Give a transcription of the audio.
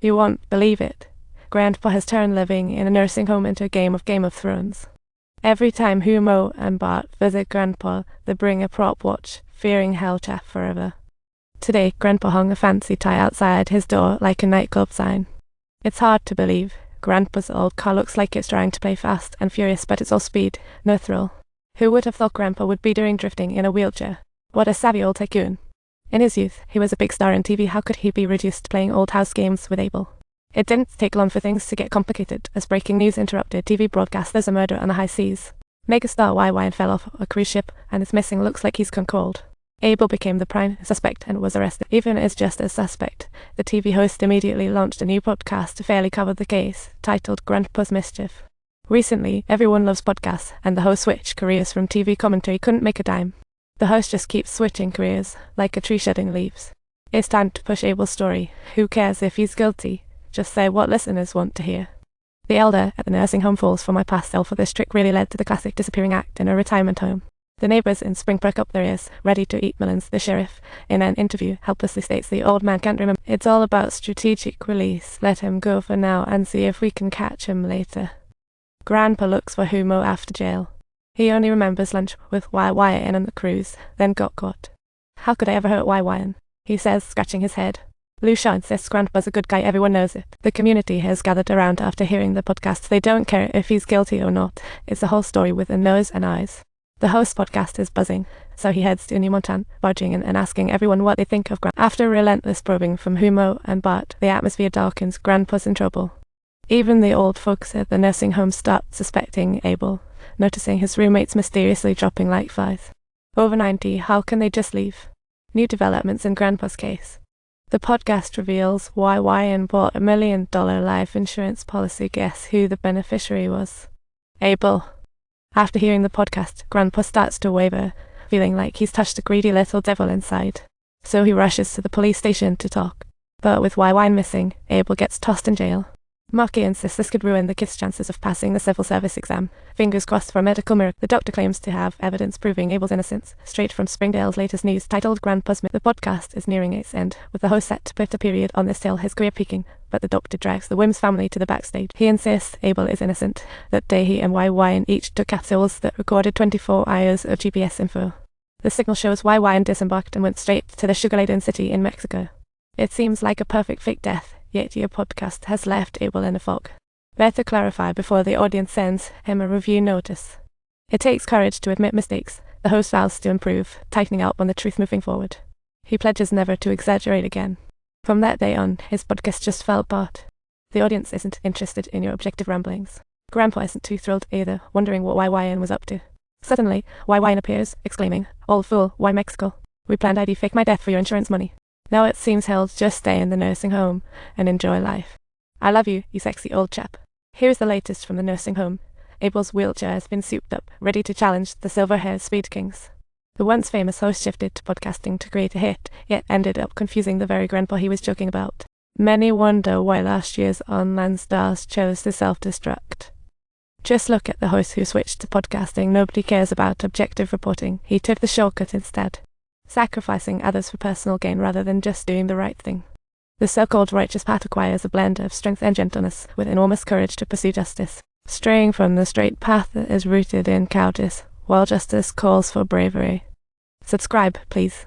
You won't believe it. Grandpa has turned living in a nursing home into a Game of Thrones. Every time Homo and Bart visit Grandpa, they bring a prop watch, fearing hell chaff forever. Today, Grandpa hung a fancy tie outside his door like a nightclub sign. It's hard to believe. Grandpa's old car looks like it's trying to play fast and furious, but it's all speed, no thrill. Who would have thought Grandpa would be doing drifting in a wheelchair? What a savvy old tycoon. In his youth, he was a big star in TV. How could he be reduced to playing old house games with Abel? It didn't take long for things to get complicated, as breaking news interrupted TV broadcast. There's a murder on the high seas. Megastar YY fell off a cruise ship and is missing. Looks like he's gone cold. Abel became the prime suspect and was arrested. Even as just a suspect, the TV host immediately launched a new podcast to fairly cover the case, titled Grandpa's Mischief. Recently, everyone loves podcasts, and the host switched careers from TV commentary. Couldn't make a dime. The host just keeps switching careers, like a tree shedding leaves. It's time to push Abel's story. Who cares if he's guilty? Just say what listeners want to hear. The elder at the nursing home falls for my pastel, for this trick really led to the classic disappearing act in a retirement home. The neighbors in Spring perk up their ears, ready to eat melons. The sheriff, in an interview, helplessly states the old man can't remember. It's all about strategic release. Let him go for now and see if we can catch him later. Grandpa looks for Homo after jail. He only remembers lunch with YY on the cruise, then got caught. How could I ever hurt YY? He says, scratching his head. Lucia insists Grandpa's a good guy. Everyone knows it. The community has gathered around after hearing the podcast. They don't care if he's guilty or not. It's a whole story with a nose and eyes. The host's podcast is buzzing, so he heads to New Montana, barging in and asking everyone what they think of Grandpa. After relentless probing from Homo and Bart, the atmosphere darkens. Grandpa's in trouble. Even the old folks at the nursing home start suspecting Abel, noticing his roommates mysteriously dropping like flies. Over 90, how can they just leave? New developments in Grandpa's case. The podcast reveals why YN bought $1 million life insurance policy. Guess who the beneficiary was? Abel. After hearing the podcast, Grandpa starts to waver, feeling like he's touched a greedy little devil inside. So he rushes to the police station to talk. But with YY missing, Abel gets tossed in jail. Marky insists this could ruin the kid's chances of passing the civil service exam. Fingers crossed for a medical miracle. The doctor claims to have evidence proving Abel's innocence. Straight from Springdale's latest news, titled Grandpa's Myth. The podcast is nearing its end, with the host set to put a period on this tale, his career peaking. But the doctor drags the Wims family to the backstage. He insists Abel is innocent. That day he and YY each took capsules that recorded 24 hours of GPS info. The signal shows YY disembarked and went straight to the sugar-laden city in Mexico. It seems like a perfect fake death. Yet your podcast has left Abel in a fog. Better clarify before the audience sends him a review notice. It takes courage to admit mistakes. The host vows to improve, tightening up on the truth moving forward. He pledges never to exaggerate again. From that day on, his podcast just fell apart. The audience isn't interested in your objective ramblings. Grandpa isn't too thrilled either, wondering what YYN was up to. Suddenly, YYN appears, exclaiming, "Old fool, why Mexico? We planned I'd fake my death for your insurance money. Now it seems he'll just stay in the nursing home and enjoy life. I love you, you sexy old chap." Here's the latest from the nursing home. Abel's wheelchair has been souped up, ready to challenge the silver-haired Speed Kings. The once famous host shifted to podcasting to create a hit, yet ended up confusing the very grandpa he was joking about. Many wonder why last year's online stars chose to self-destruct. Just look at the host who switched to podcasting. Nobody cares about objective reporting. He took the shortcut instead, sacrificing others for personal gain rather than just doing the right thing. The so-called righteous path requires a blend of strength and gentleness, with enormous courage to pursue justice. Straying from the straight path that is rooted in cowardice, while justice calls for bravery. Subscribe, please.